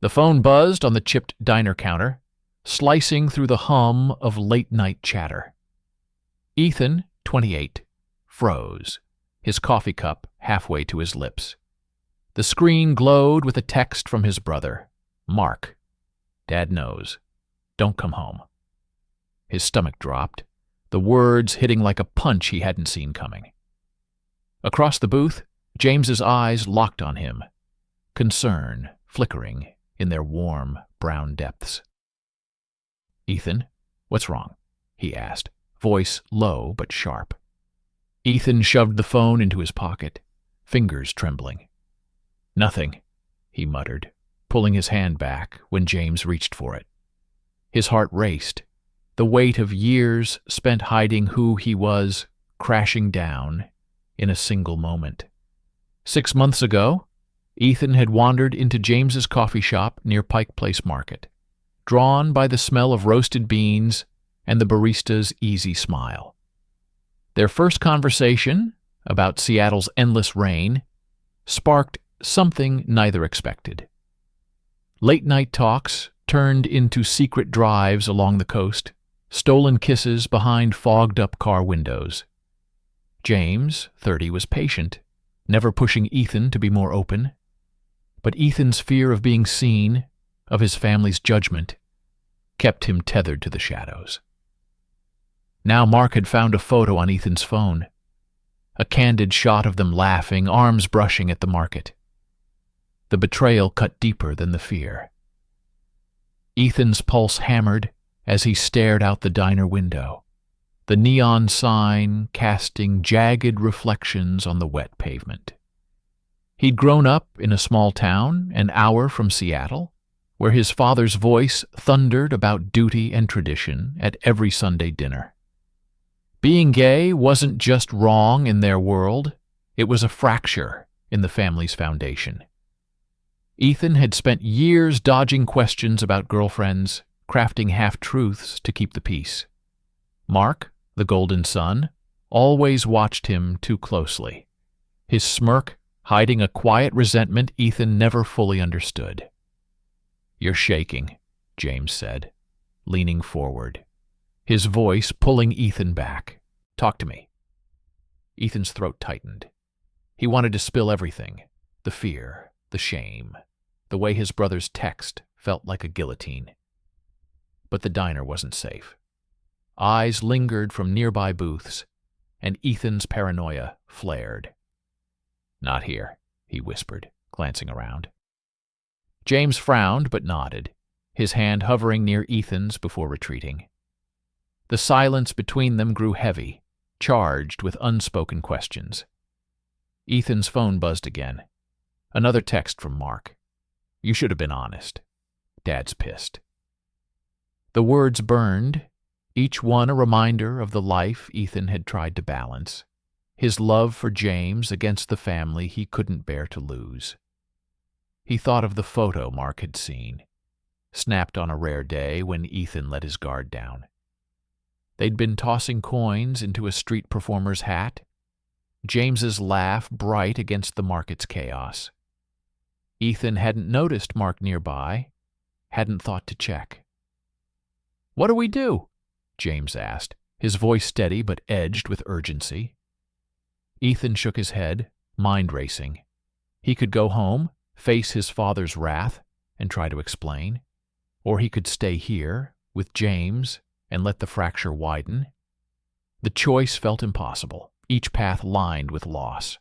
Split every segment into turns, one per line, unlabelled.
The phone buzzed on the chipped diner counter, slicing through the hum of late-night chatter. Ethan, 28, froze, his coffee cup halfway to his lips. The screen glowed with a text from his brother. Mark. Dad knows. Don't come home. His stomach dropped, the words hitting like a punch he hadn't seen coming. Across the booth, James's eyes locked on him, concern flickering in their warm, brown depths. Ethan, what's wrong? He asked, voice low but sharp. Ethan shoved the phone into his pocket, fingers trembling. Nothing, he muttered, pulling his hand back when James reached for it. His heart raced, the weight of years spent hiding who he was crashing down in a single moment. 6 months ago, Ethan had wandered into James's coffee shop near Pike Place Market, drawn by the smell of roasted beans and the barista's easy smile. Their first conversation, about Seattle's endless rain, sparked something neither expected. Late-night talks turned into secret drives along the coast, stolen kisses behind fogged-up car windows. James, 30, was patient, never pushing Ethan to be more open. But Ethan's fear of being seen, of his family's judgment, kept him tethered to the shadows. Now Mark had found a photo on Ethan's phone, a candid shot of them laughing, arms brushing at the market. The betrayal cut deeper than the fear. Ethan's pulse hammered as he stared out the diner window, the neon sign casting jagged reflections on the wet pavement. He'd grown up in a small town an hour from Seattle, where his father's voice thundered about duty and tradition at every Sunday dinner. Being gay wasn't just wrong in their world, it was a fracture in the family's foundation. Ethan had spent years dodging questions about girlfriends, crafting half-truths to keep the peace. Mark, the golden son, always watched him too closely, his smirk hiding a quiet resentment Ethan never fully understood. "You're shaking," James said, leaning forward, his voice pulling Ethan back. "Talk to me." Ethan's throat tightened. He wanted to spill everything, the fear, the shame, the way his brother's text felt like a guillotine. But the diner wasn't safe. Eyes lingered from nearby booths, and Ethan's paranoia flared. "Not here," he whispered, glancing around. James frowned but nodded, his hand hovering near Ethan's before retreating. The silence between them grew heavy, charged with unspoken questions. Ethan's phone buzzed again. Another text from Mark. "You should have been honest. Dad's pissed." The words burned, each one a reminder of the life Ethan had tried to balance, his love for James against the family he couldn't bear to lose. He thought of the photo Mark had seen, snapped on a rare day when Ethan let his guard down. They'd been tossing coins into a street performer's hat, James's laugh bright against the market's chaos. Ethan hadn't noticed Mark nearby, hadn't thought to check. "What do we do?" James asked, his voice steady but edged with urgency. Ethan shook his head, mind racing. He could go home, face his father's wrath, and try to explain. Or he could stay here, with James, and let the fracture widen. The choice felt impossible, each path lined with loss.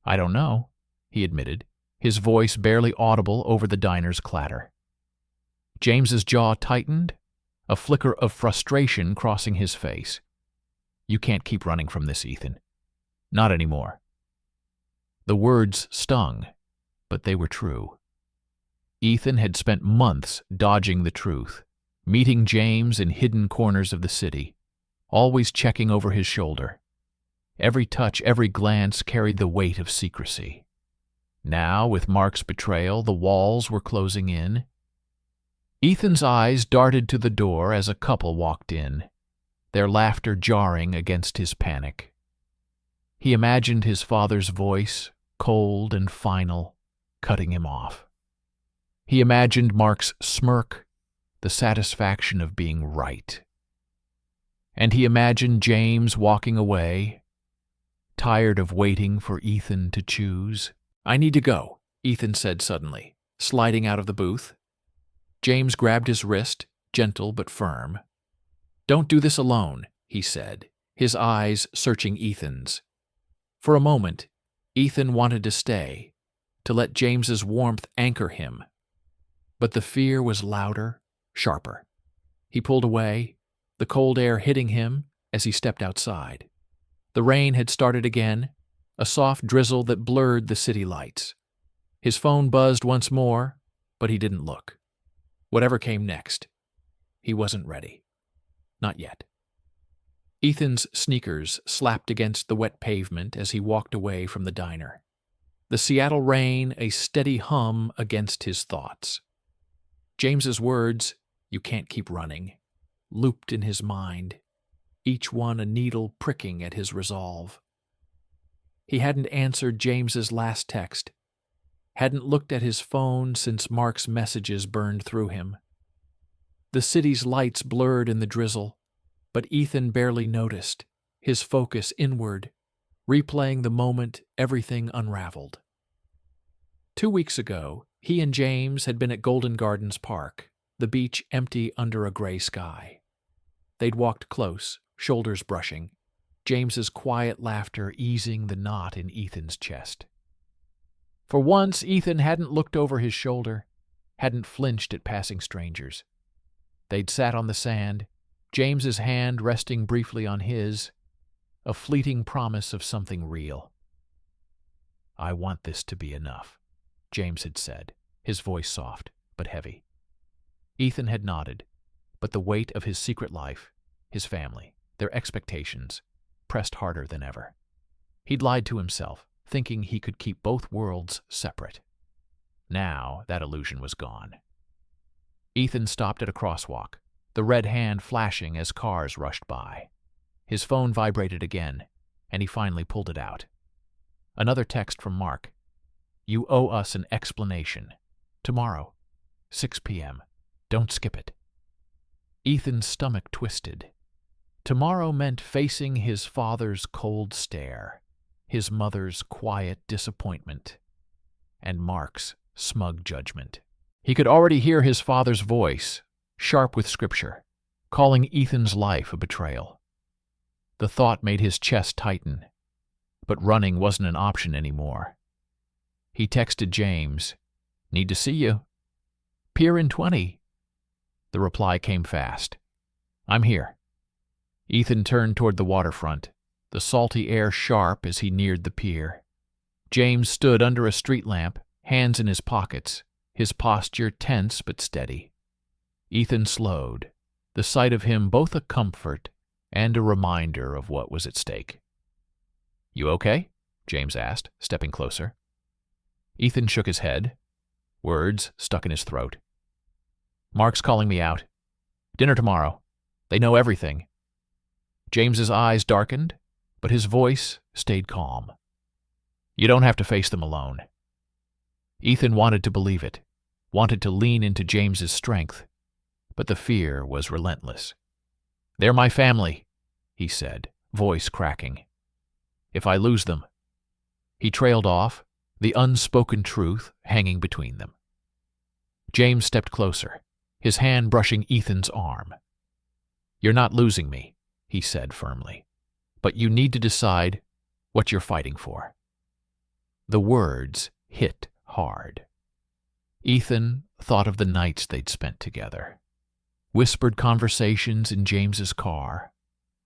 "I don't know," he admitted, his voice barely audible over the diner's clatter. James's jaw tightened, a flicker of frustration crossing his face. "You can't keep running from this, Ethan. Not anymore." The words stung, but they were true. Ethan had spent months dodging the truth, meeting James in hidden corners of the city, always checking over his shoulder. Every touch, every glance carried the weight of secrecy. Now, with Mark's betrayal, the walls were closing in. Ethan's eyes darted to the door as a couple walked in, their laughter jarring against his panic. He imagined his father's voice, cold and final, cutting him off. He imagined Mark's smirk, the satisfaction of being right. And he imagined James walking away, tired of waiting for Ethan to choose. "I need to go," Ethan said suddenly, sliding out of the booth. James grabbed his wrist, gentle but firm. "Don't do this alone," he said, his eyes searching Ethan's. For a moment, Ethan wanted to stay, to let James's warmth anchor him. But the fear was louder, sharper. He pulled away, the cold air hitting him as he stepped outside. The rain had started again, a soft drizzle that blurred the city lights. His phone buzzed once more, but he didn't look. Whatever came next, he wasn't ready. Not yet. Ethan's sneakers slapped against the wet pavement as he walked away from the diner. The Seattle rain a steady hum against his thoughts. James's words, "You can't keep running," looped in his mind, each one a needle pricking at his resolve. He hadn't answered James's last text, hadn't looked at his phone since Mark's messages burned through him. The city's lights blurred in the drizzle, but Ethan barely noticed, his focus inward, replaying the moment everything unraveled. 2 weeks ago, he and James had been at Golden Gardens Park, the beach empty under a gray sky. They'd walked close, shoulders brushing, James's quiet laughter easing the knot in Ethan's chest. For once, Ethan hadn't looked over his shoulder, hadn't flinched at passing strangers. They'd sat on the sand, James's hand resting briefly on his, a fleeting promise of something real. "I want this to be enough," James had said, his voice soft but heavy. Ethan had nodded, but the weight of his secret life, his family, their expectations, pressed harder than ever. He'd lied to himself, thinking he could keep both worlds separate. Now that illusion was gone. Ethan stopped at a crosswalk, the red hand flashing as cars rushed by. His phone vibrated again, and he finally pulled it out. Another text from Mark. "You owe us an explanation. Tomorrow, 6 p.m. Don't skip it." Ethan's stomach twisted. Tomorrow meant facing his father's cold stare, his mother's quiet disappointment, and Mark's smug judgment. He could already hear his father's voice, sharp with scripture, calling Ethan's life a betrayal. The thought made his chest tighten, but running wasn't an option anymore. He texted James, "Need to see you. Pier in 20. The reply came fast. "I'm here." Ethan turned toward the waterfront, the salty air sharp as he neared the pier. James stood under a street lamp, hands in his pockets, his posture tense but steady. Ethan slowed, the sight of him both a comfort and a reminder of what was at stake. "You okay?" James asked, stepping closer. Ethan shook his head, words stuck in his throat. "Mark's calling me out. Dinner tomorrow. They know everything." James's eyes darkened, but his voice stayed calm. "You don't have to face them alone." Ethan wanted to believe it, wanted to lean into James's strength, but the fear was relentless. "They're my family," he said, voice cracking. "If I lose them..." He trailed off, the unspoken truth hanging between them. James stepped closer, his hand brushing Ethan's arm. "You're not losing me," he said firmly, "but you need to decide what you're fighting for." The words hit hard. Ethan thought of the nights they'd spent together. Whispered conversations in James's car,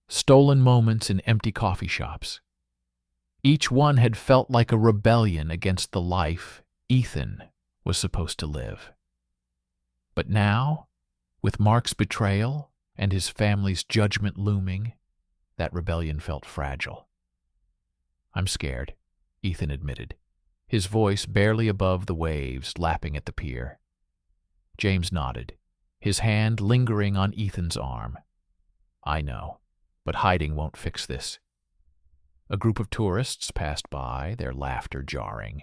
stolen moments in empty coffee shops. Each one had felt like a rebellion against the life Ethan was supposed to live. But now, with Mark's betrayal and his family's judgment looming, that rebellion felt fragile. "I'm scared," Ethan admitted, his voice barely above the waves lapping at the pier. James nodded, his hand lingering on Ethan's arm. "I know, but hiding won't fix this." A group of tourists passed by, their laughter jarring.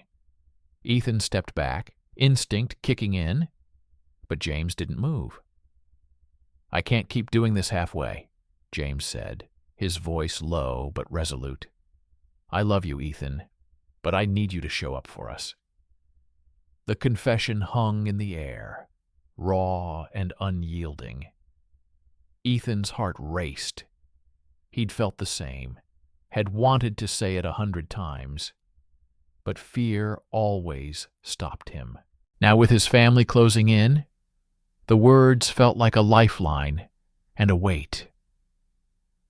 Ethan stepped back, instinct kicking in, but James didn't move. "I can't keep doing this halfway," James said, his voice low but resolute. "I love you, Ethan, but I need you to show up for us." The confession hung in the air, raw and unyielding. Ethan's heart raced. He'd felt the same, had wanted to say it 100 times, but fear always stopped him. Now, with his family closing in, the words felt like a lifeline and a weight.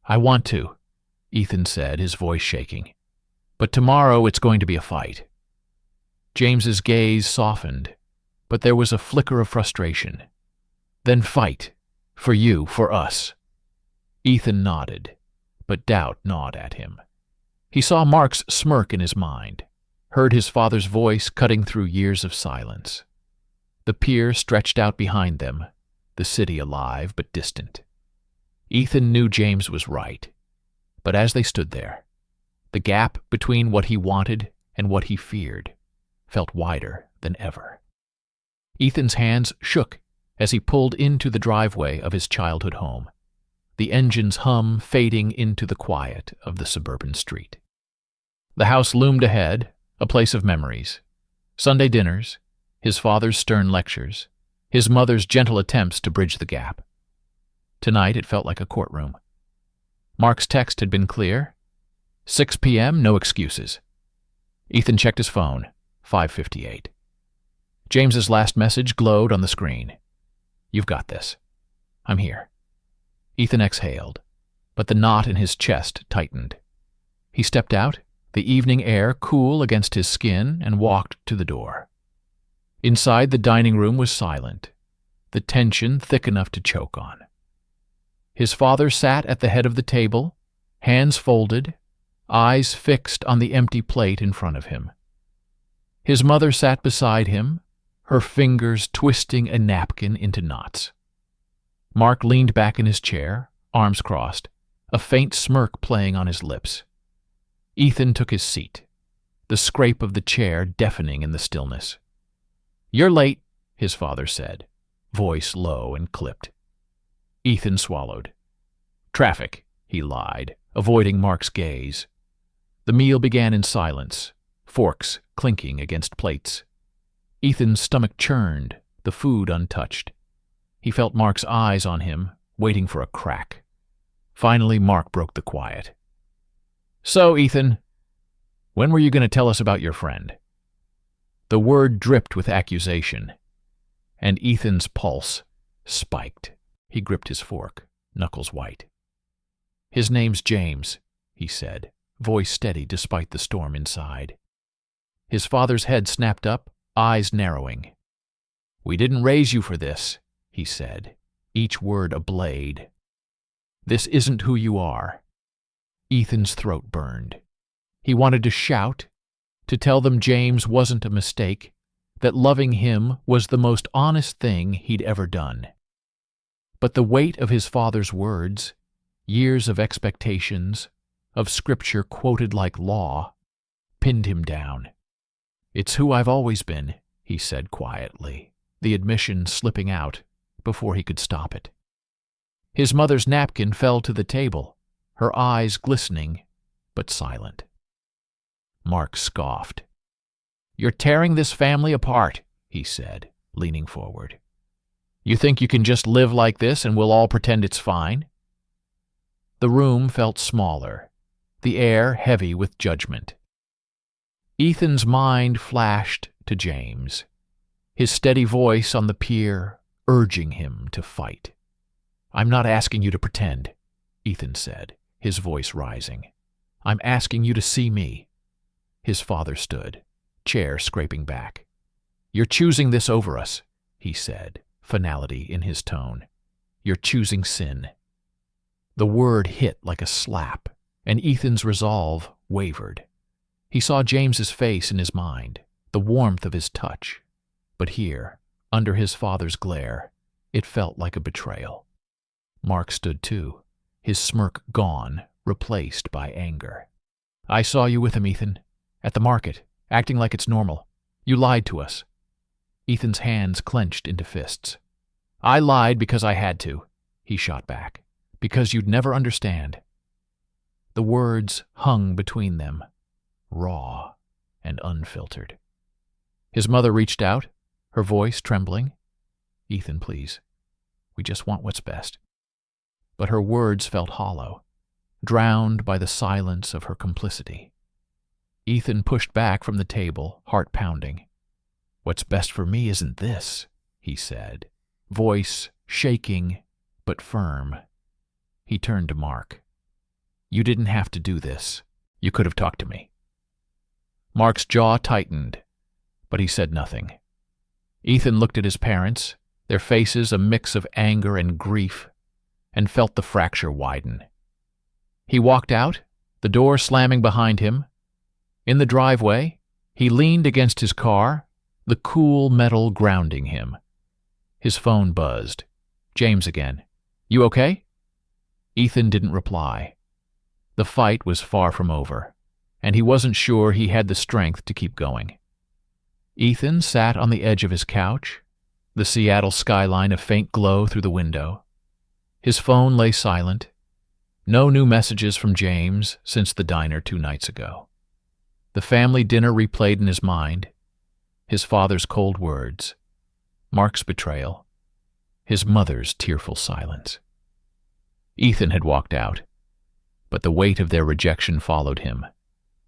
"I want to," Ethan said, his voice shaking. "But tomorrow it's going to be a fight." James's gaze softened, but there was a flicker of frustration. "Then fight. For you, for us." Ethan nodded, but doubt gnawed at him. He saw Mark's smirk in his mind, heard his father's voice cutting through years of silence. The pier stretched out behind them, the city alive but distant. Ethan knew James was right, but as they stood there, the gap between what he wanted and what he feared felt wider than ever. Ethan's hands shook as he pulled into the driveway of his childhood home, the engine's hum fading into the quiet of the suburban street. The house loomed ahead, a place of memories. Sunday dinners, his father's stern lectures, his mother's gentle attempts to bridge the gap. Tonight it felt like a courtroom. Mark's text had been clear. 6 p.m., no excuses. Ethan checked his phone, 5:58. James's last message glowed on the screen. "You've got this. I'm here." Ethan exhaled, but the knot in his chest tightened. He stepped out, the evening air cool against his skin, and walked to the door. Inside, the dining room was silent, the tension thick enough to choke on. His father sat at the head of the table, hands folded, eyes fixed on the empty plate in front of him. His mother sat beside him, her fingers twisting a napkin into knots. Mark leaned back in his chair, arms crossed, a faint smirk playing on his lips. Ethan took his seat, the scrape of the chair deafening in the stillness. "You're late," his father said, voice low and clipped. Ethan swallowed. "Traffic," he lied, avoiding Mark's gaze. The meal began in silence, forks clinking against plates. Ethan's stomach churned, the food untouched. He felt Mark's eyes on him, waiting for a crack. Finally, Mark broke the quiet. "So, Ethan, when were you going to tell us about your friend?" The word dripped with accusation, and Ethan's pulse spiked. He gripped his fork, knuckles white. "His name's James," he said, voice steady despite the storm inside. His father's head snapped up, eyes narrowing. "We didn't raise you for this," he said, each word a blade. "This isn't who you are." Ethan's throat burned. He wanted to shout, to tell them James wasn't a mistake, that loving him was the most honest thing he'd ever done. But the weight of his father's words, years of expectations, of scripture quoted like law, pinned him down. "It's who I've always been," he said quietly, the admission slipping out before he could stop it. His mother's napkin fell to the table, her eyes glistening but silent. Mark scoffed. "You're tearing this family apart," he said, leaning forward. "You think you can just live like this and we'll all pretend it's fine?" The room felt smaller, the air heavy with judgment. Ethan's mind flashed to James, his steady voice on the pier urging him to fight. "I'm not asking you to pretend," Ethan said, his voice rising. "I'm asking you to see me." His father stood, chair scraping back. "You're choosing this over us," he said, finality in his tone. "You're choosing sin." The word hit like a slap, and Ethan's resolve wavered. He saw James's face in his mind, the warmth of his touch, but here, under his father's glare, it felt like a betrayal. Mark stood too, his smirk gone, replaced by anger. "I saw you with him, Ethan. At the market, acting like it's normal. You lied to us." Ethan's hands clenched into fists. "I lied because I had to," he shot back. "Because you'd never understand." The words hung between them, raw and unfiltered. His mother reached out, her voice trembling. "Ethan, please. We just want what's best." But her words felt hollow, drowned by the silence of her complicity. Ethan pushed back from the table, heart pounding. "What's best for me isn't this," he said, voice shaking but firm. He turned to Mark. "You didn't have to do this. You could have talked to me." Mark's jaw tightened, but he said nothing. Ethan looked at his parents, their faces a mix of anger and grief, and felt the fracture widen. He walked out, the door slamming behind him. In the driveway, he leaned against his car, the cool metal grounding him. His phone buzzed. James again. "You okay?" Ethan didn't reply. The fight was far from over, and he wasn't sure he had the strength to keep going. Ethan sat on the edge of his couch, the Seattle skyline a faint glow through the window. His phone lay silent. No new messages from James since the diner 2 nights ago. The family dinner replayed in his mind. His father's cold words, Mark's betrayal, his mother's tearful silence. Ethan had walked out, but the weight of their rejection followed him,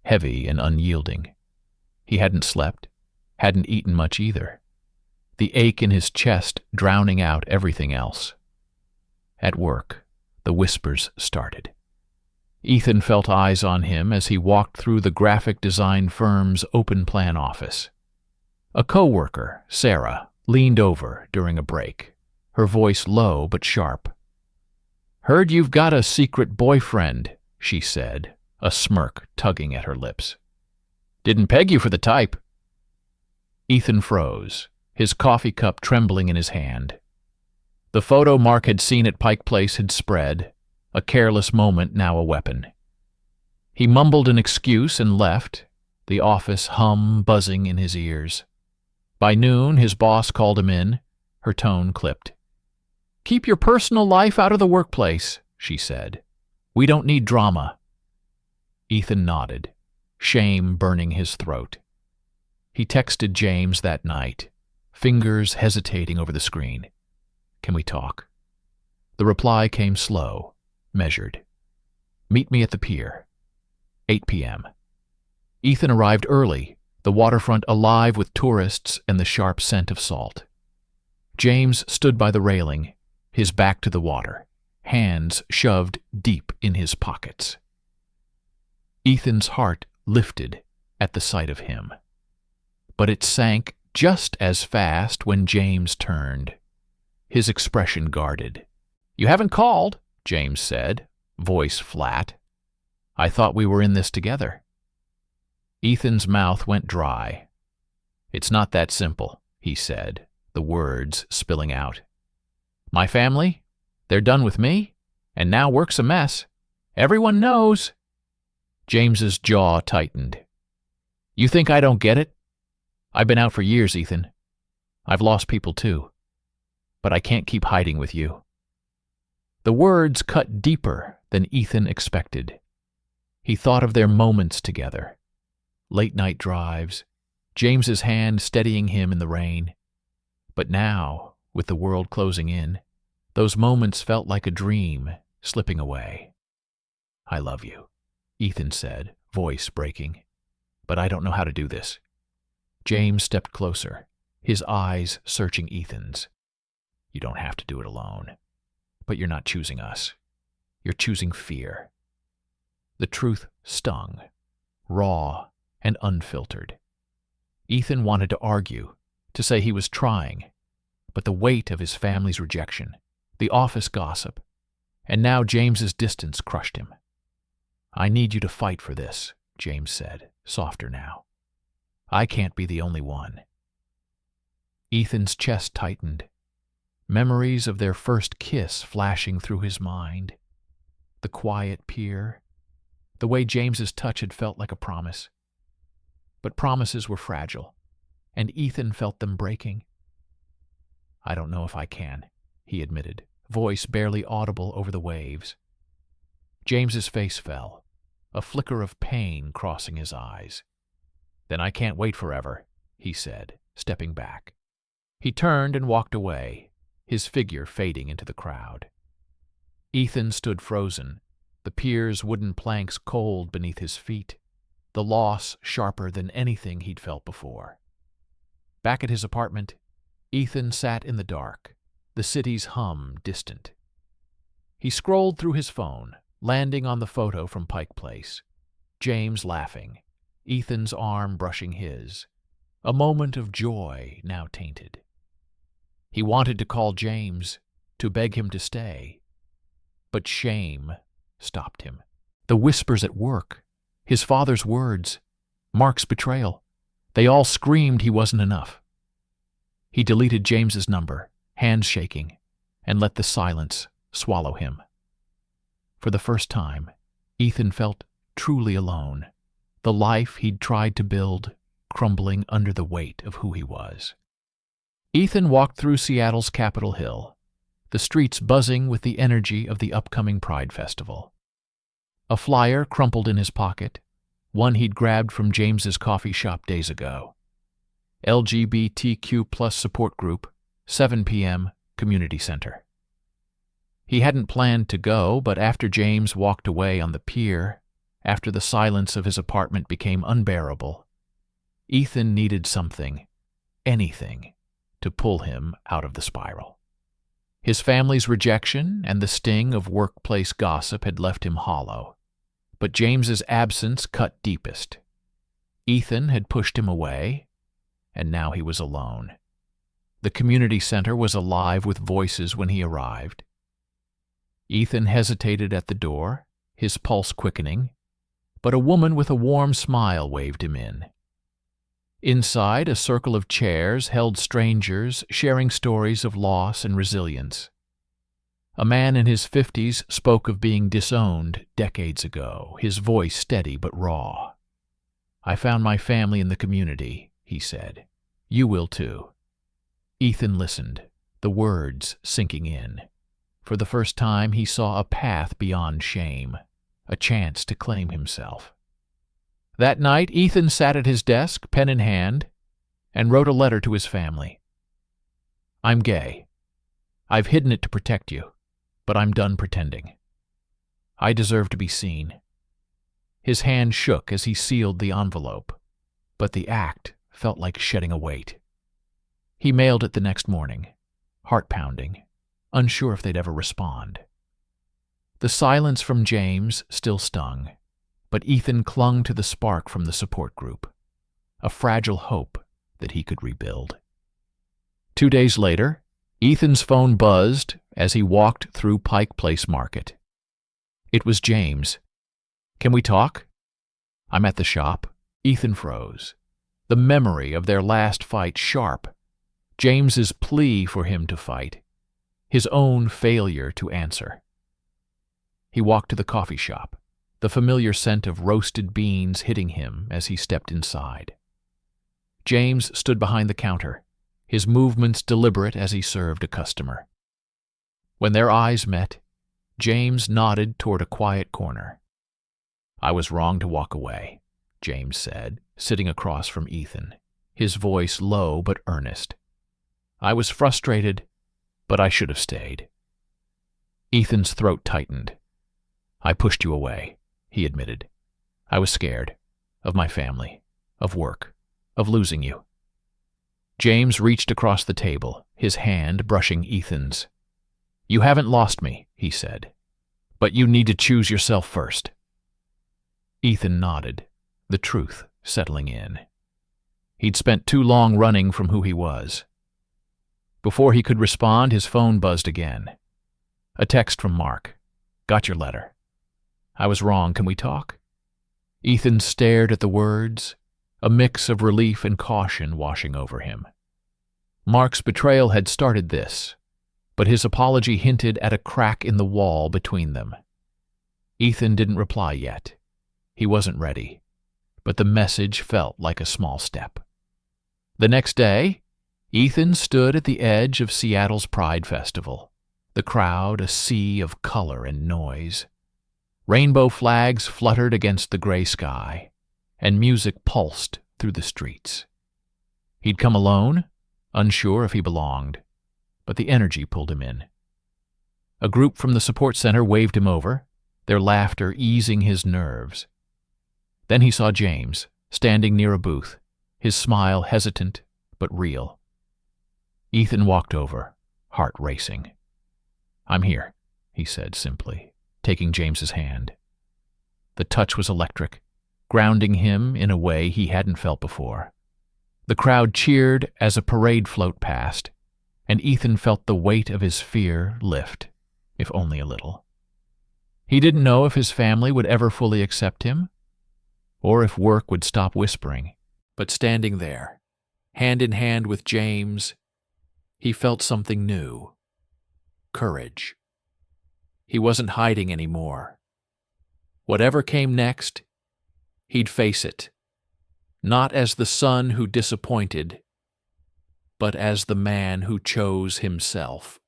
heavy and unyielding. He hadn't slept, hadn't eaten much either, the ache in his chest drowning out everything else. At work, the whispers started. Ethan felt eyes on him as he walked through the graphic design firm's open-plan office. A co-worker, Sarah, leaned over during a break, her voice low but sharp. "Heard you've got a secret boyfriend," she said, a smirk tugging at her lips. "Didn't peg you for the type." Ethan froze, his coffee cup trembling in his hand. The photo Mark had seen at Pike Place had spread, a careless moment now a weapon. He mumbled an excuse and left, the office hum buzzing in his ears. By noon, his boss called him in, her tone clipped. "Keep your personal life out of the workplace," she said. "We don't need drama." Ethan nodded, shame burning his throat. He texted James that night, fingers hesitating over the screen. "Can we talk?" The reply came slow, measured. "Meet me at the pier. 8 p.m. Ethan arrived early, the waterfront alive with tourists and the sharp scent of salt. James stood by the railing, his back to the water, hands shoved deep in his pockets. Ethan's heart lifted at the sight of him. But it sank just as fast when James turned, his expression guarded. "You haven't called," James said, voice flat. "I thought we were in this together." Ethan's mouth went dry. "It's not that simple," he said, the words spilling out. "My family? They're done with me? And now work's a mess. Everyone knows." James's jaw tightened. "You think I don't get it? I've been out for years, Ethan. I've lost people too. But I can't keep hiding with you." The words cut deeper than Ethan expected. He thought of their moments together. Late-night drives, James's hand steadying him in the rain. But now, with the world closing in, those moments felt like a dream slipping away. "I love you," Ethan said, voice breaking. "But I don't know how to do this." James stepped closer, his eyes searching Ethan's. "You don't have to do it alone. But you're not choosing us. You're choosing fear." The truth stung, raw and unfiltered. Ethan wanted to argue, to say he was trying, but the weight of his family's rejection, the office gossip, and now James's distance crushed him. "I need you to fight for this," James said, softer now. "I can't be the only one." Ethan's chest tightened, memories of their first kiss flashing through his mind. The quiet pier, the way James's touch had felt like a promise. But promises were fragile, and Ethan felt them breaking. "I don't know if I can," he admitted, voice barely audible over the waves. James's face fell, a flicker of pain crossing his eyes. "Then I can't wait forever," he said, stepping back. He turned and walked away, his figure fading into the crowd. Ethan stood frozen, the pier's wooden planks cold beneath his feet, the loss sharper than anything he'd felt before. Back at his apartment, Ethan sat in the dark, the city's hum distant. He scrolled through his phone, landing on the photo from Pike Place. James laughing, Ethan's arm brushing his, a moment of joy now tainted. He wanted to call James, to beg him to stay, but shame stopped him. The whispers at work, his father's words, Mark's betrayal, they all screamed he wasn't enough. He deleted James's number, hands shaking, and let the silence swallow him. For the first time, Ethan felt truly alone, the life he'd tried to build crumbling under the weight of who he was. Ethan walked through Seattle's Capitol Hill, the streets buzzing with the energy of the upcoming Pride Festival. A flyer crumpled in his pocket, one he'd grabbed from James's coffee shop days ago. LGBTQ+ support group, 7 p.m., community center. He hadn't planned to go, but after James walked away on the pier, after the silence of his apartment became unbearable, Ethan needed something, anything, to pull him out of the spiral. His family's rejection and the sting of workplace gossip had left him hollow, but James's absence cut deepest. Ethan had pushed him away, and now he was alone. The community center was alive with voices when he arrived. Ethan hesitated at the door, his pulse quickening, but a woman with a warm smile waved him in. Inside, a circle of chairs held strangers sharing stories of loss and resilience. A man in his 50s spoke of being disowned decades ago, his voice steady but raw. "I found my family in the community," he said. "You will too." Ethan listened, the words sinking in. For the first time, he saw a path beyond shame, a chance to claim himself. That night, Ethan sat at his desk, pen in hand, and wrote a letter to his family. "I'm gay. I've hidden it to protect you, but I'm done pretending. I deserve to be seen." His hand shook as he sealed the envelope, but the act felt like shedding a weight. He mailed it the next morning, heart-pounding, unsure if they'd ever respond. The silence from James still stung, but Ethan clung to the spark from the support group, a fragile hope that he could rebuild. 2 days later, Ethan's phone buzzed as he walked through Pike Place Market. It was James. "Can we talk?" "I'm at the shop." Ethan froze, the memory of their last fight sharp, James's plea for him to fight, his own failure to answer. He walked to the coffee shop, the familiar scent of roasted beans hitting him as he stepped inside. James stood behind the counter, his movements deliberate as he served a customer. When their eyes met, James nodded toward a quiet corner. "I was wrong to walk away," James said, sitting across from Ethan, his voice low but earnest. "I was frustrated, but I should have stayed." Ethan's throat tightened. "I pushed you away," he admitted. "I was scared, of my family, of work, of losing you." James reached across the table, his hand brushing Ethan's. "You haven't lost me," he said, "but you need to choose yourself first." Ethan nodded, the truth settling in. He'd spent too long running from who he was. Before he could respond, his phone buzzed again. A text from Mark. "Got your letter. I was wrong. Can we talk?" Ethan stared at the words, a mix of relief and caution washing over him. Mark's betrayal had started this, but his apology hinted at a crack in the wall between them. Ethan didn't reply yet. He wasn't ready, but the message felt like a small step. The next day, Ethan stood at the edge of Seattle's Pride Festival, the crowd a sea of color and noise. Rainbow flags fluttered against the gray sky, and music pulsed through the streets. He'd come alone, unsure if he belonged, but the energy pulled him in. A group from the support center waved him over, their laughter easing his nerves. Then he saw James, standing near a booth, his smile hesitant but real. Ethan walked over, heart racing. "I'm here," he said simply, taking James's hand. The touch was electric, grounding him in a way he hadn't felt before. The crowd cheered as a parade float passed, and Ethan felt the weight of his fear lift, if only a little. He didn't know if his family would ever fully accept him, or if work would stop whispering, but standing there, hand in hand with James, he felt something new. Courage. He wasn't hiding anymore. Whatever came next, he'd face it, not as the son who disappointed, but as the man who chose himself.